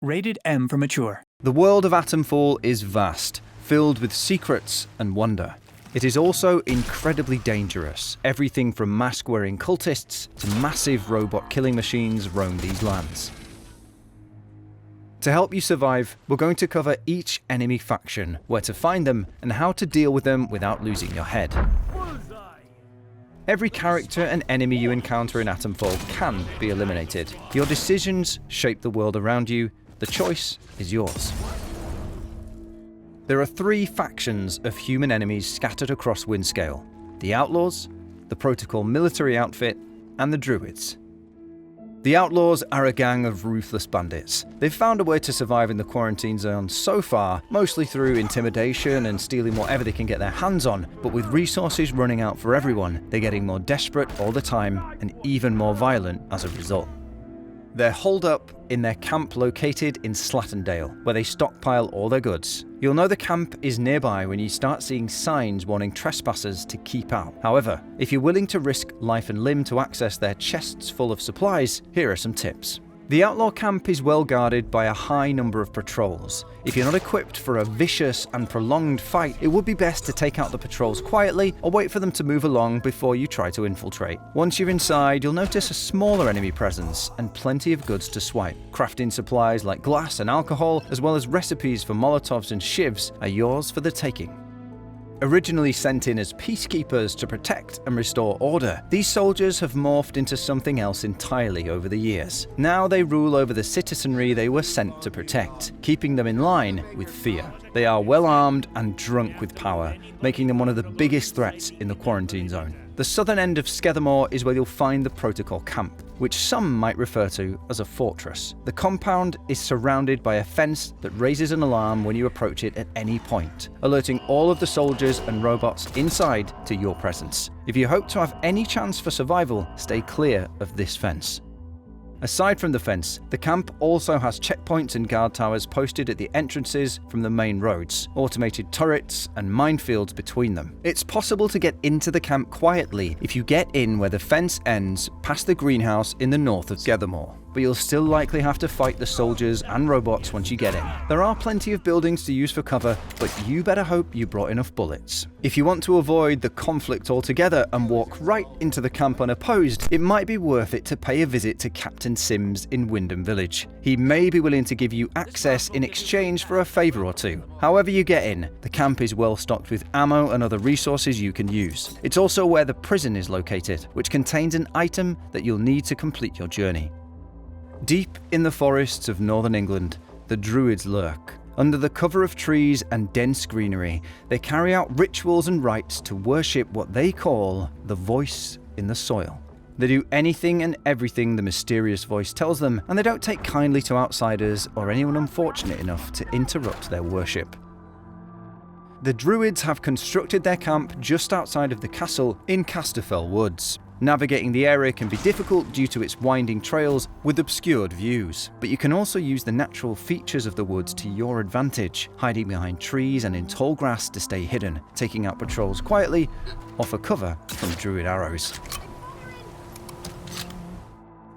Rated M for mature. The world of Atomfall is vast, filled with secrets and wonder. It is also incredibly dangerous. Everything from mask-wearing cultists to massive robot killing machines roam these lands. To help you survive, we're going to cover each enemy faction, where to find them, and how to deal with them without losing your head. Every character and enemy you encounter in Atomfall can be eliminated. Your decisions shape the world around you. The choice is yours. There are 3 factions of human enemies scattered across Windscale: the Outlaws, the Protocol military outfit, and the Druids. The Outlaws are a gang of ruthless bandits. They've found a way to survive in the quarantine zone so far, mostly through intimidation and stealing whatever they can get their hands on, but with resources running out for everyone, they're getting more desperate all the time and even more violent as a result. They're holed up in their camp located in Slattendale, where they stockpile all their goods. You'll know the camp is nearby when you start seeing signs warning trespassers to keep out. However, if you're willing to risk life and limb to access their chests full of supplies, here are some tips. The Outlaw camp is well guarded by a high number of patrols. If you're not equipped for a vicious and prolonged fight, it would be best to take out the patrols quietly or wait for them to move along before you try to infiltrate. Once you're inside, you'll notice a smaller enemy presence and plenty of goods to swipe. Crafting supplies like glass and alcohol, as well as recipes for Molotovs and shivs, are yours for the taking. Originally sent in as peacekeepers to protect and restore order, these soldiers have morphed into something else entirely over the years. Now they rule over the citizenry they were sent to protect, keeping them in line with fear. They are well armed and drunk with power, making them one of the biggest threats in the quarantine zone. The southern end of Skethermore is where you'll find the Protocol camp, which some might refer to as a fortress. The compound is surrounded by a fence that raises an alarm when you approach it at any point, alerting all of the soldiers and robots inside to your presence. If you hope to have any chance for survival, stay clear of this fence. Aside from the fence, the camp also has checkpoints and guard towers posted at the entrances from the main roads, automated turrets and minefields between them. It's possible to get into the camp quietly if you get in where the fence ends past the greenhouse in the north of Skethermore, but you'll still likely have to fight the soldiers and robots once you get in. There are plenty of buildings to use for cover, but you better hope you brought enough bullets. If you want to avoid the conflict altogether and walk right into the camp unopposed, it might be worth it to pay a visit to Captain Sims in Wyndham Village. He may be willing to give you access in exchange for a favour or two. However you get in, the camp is well stocked with ammo and other resources you can use. It's also where the prison is located, which contains an item that you'll need to complete your journey. Deep in the forests of northern England, the Druids lurk. Under the cover of trees and dense greenery, they carry out rituals and rites to worship what they call the voice in the soil. They do anything and everything the mysterious voice tells them, and they don't take kindly to outsiders or anyone unfortunate enough to interrupt their worship. The Druids have constructed their camp just outside of the castle in Casterfell Woods. Navigating the area can be difficult due to its winding trails with obscured views, but you can also use the natural features of the woods to your advantage, hiding behind trees and in tall grass to stay hidden, taking out patrols quietly, or for cover from Druid arrows.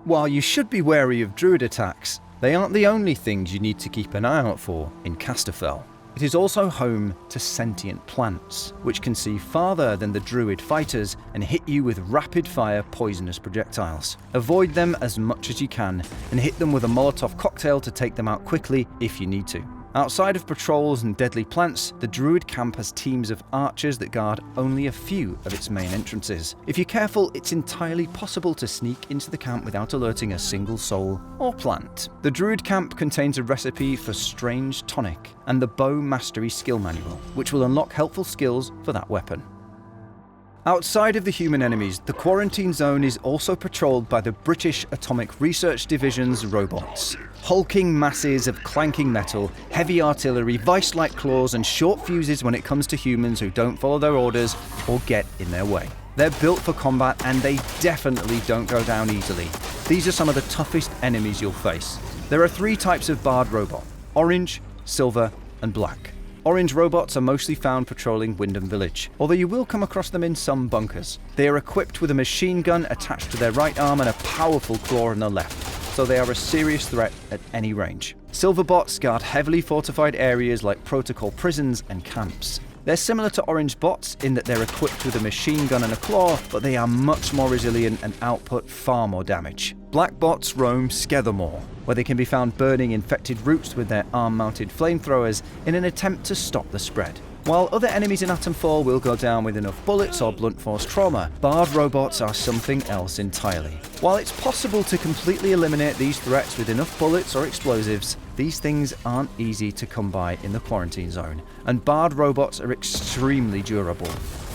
While you should be wary of Druid attacks, they aren't the only things you need to keep an eye out for in Casterfell. It is also home to sentient plants, which can see farther than the Druid fighters and hit you with rapid-fire poisonous projectiles. Avoid them as much as you can and hit them with a Molotov cocktail to take them out quickly if you need to. Outside of patrols and deadly plants, the Druid camp has teams of archers that guard only a few of its main entrances. If you're careful, it's entirely possible to sneak into the camp without alerting a single soul or plant. The Druid camp contains a recipe for Strange Tonic and the Bow Mastery Skill Manual, which will unlock helpful skills for that weapon. Outside of the human enemies, the quarantine zone is also patrolled by the British Atomic Research Division's robots. Hulking masses of clanking metal, heavy artillery, vice-like claws, and short fuses when it comes to humans who don't follow their orders or get in their way. They're built for combat, and they definitely don't go down easily. These are some of the toughest enemies you'll face. There are 3 types of BARD robot: orange, silver, and black. Orange robots are mostly found patrolling Wyndham Village, although you will come across them in some bunkers. They are equipped with a machine gun attached to their right arm and a powerful claw on the left. so they are a serious threat at any range. Silver bots guard heavily fortified areas like protocol prisons and camps. They're similar to orange bots in that they're equipped with a machine gun and a claw, but they are much more resilient and output far more damage. Black bots roam Skethermore, where they can be found burning infected routes with their arm-mounted flamethrowers in an attempt to stop the spread. While other enemies in Atomfall will go down with enough bullets or blunt force trauma, BARD robots are something else entirely. While it's possible to completely eliminate these threats with enough bullets or explosives, these things aren't easy to come by in the quarantine zone, and BARD robots are extremely durable.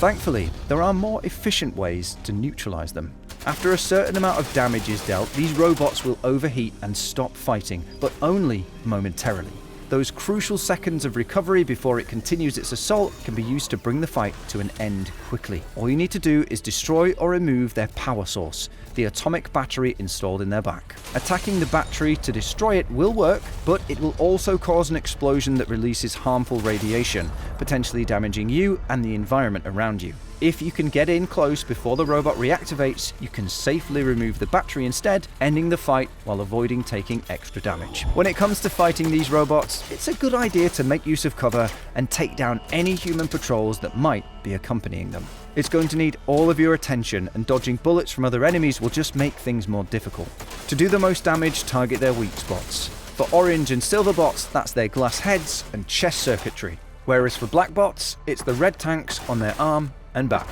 Thankfully, there are more efficient ways to neutralize them. After a certain amount of damage is dealt, these robots will overheat and stop fighting, but only momentarily. Those crucial seconds of recovery before it continues its assault can be used to bring the fight to an end quickly. All you need to do is destroy or remove their power source, the atomic battery installed in their back. Attacking the battery to destroy it will work, but it will also cause an explosion that releases harmful radiation, potentially damaging you and the environment around you. If you can get in close before the robot reactivates, you can safely remove the battery instead, ending the fight while avoiding taking extra damage. When it comes to fighting these robots, it's a good idea to make use of cover and take down any human patrols that might be accompanying them. It's going to need all of your attention, and dodging bullets from other enemies will just make things more difficult. To do the most damage, target their weak spots. For orange and silver bots, that's their glass heads and chest circuitry. Whereas for black bots, it's the red tanks on their arm and back.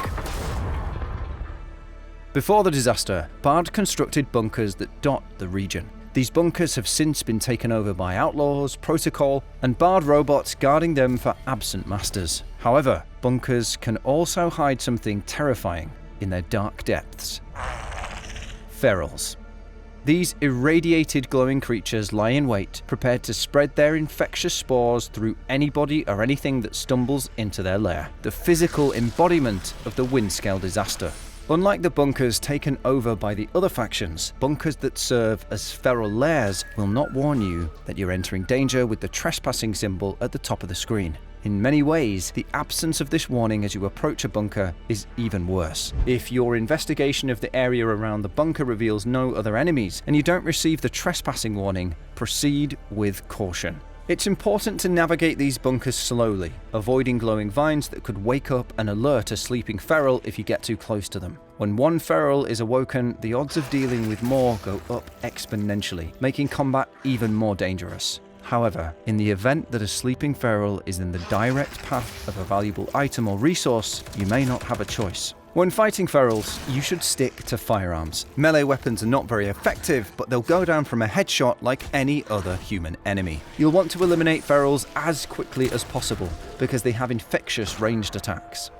Before the disaster, BARD constructed bunkers that dot the region. These bunkers have since been taken over by outlaws, protocol, and BARD robots guarding them for absent masters. However, bunkers can also hide something terrifying in their dark depths. Ferals. These irradiated glowing creatures lie in wait, prepared to spread their infectious spores through anybody or anything that stumbles into their lair. The physical embodiment of the Windscale disaster. Unlike the bunkers taken over by the other factions, bunkers that serve as feral lairs will not warn you that you're entering danger with the trespassing symbol at the top of the screen. In many ways, the absence of this warning as you approach a bunker is even worse. If your investigation of the area around the bunker reveals no other enemies, and you don't receive the trespassing warning, proceed with caution. It's important to navigate these bunkers slowly, avoiding glowing vines that could wake up and alert a sleeping feral if you get too close to them. When one feral is awoken, the odds of dealing with more go up exponentially, making combat even more dangerous. However, in the event that a sleeping feral is in the direct path of a valuable item or resource, you may not have a choice. When fighting ferals, you should stick to firearms. Melee weapons are not very effective, but they'll go down from a headshot like any other human enemy. You'll want to eliminate ferals as quickly as possible, because they have infectious ranged attacks.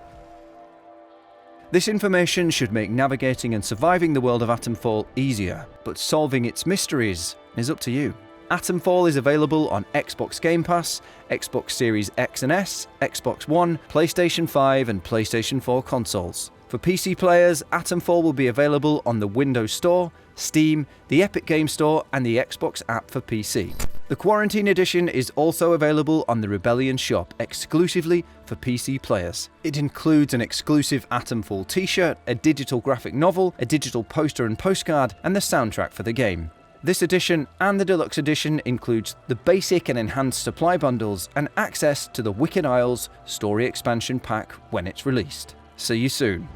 This information should make navigating and surviving the world of Atomfall easier, but solving its mysteries is up to you. Atomfall is available on Xbox Game Pass, Xbox Series X and S, Xbox One, PlayStation 5 and PlayStation 4 consoles. For PC players, Atomfall will be available on the Windows Store, Steam, the Epic Game Store and the Xbox app for PC. The Quarantine Edition is also available on the Rebellion shop exclusively for PC players. It includes an exclusive Atomfall t-shirt, a digital graphic novel, a digital poster and postcard, and the soundtrack for the game. This edition and the deluxe edition includes the basic and enhanced supply bundles and access to the Wicked Isles story expansion pack when it's released. See you soon.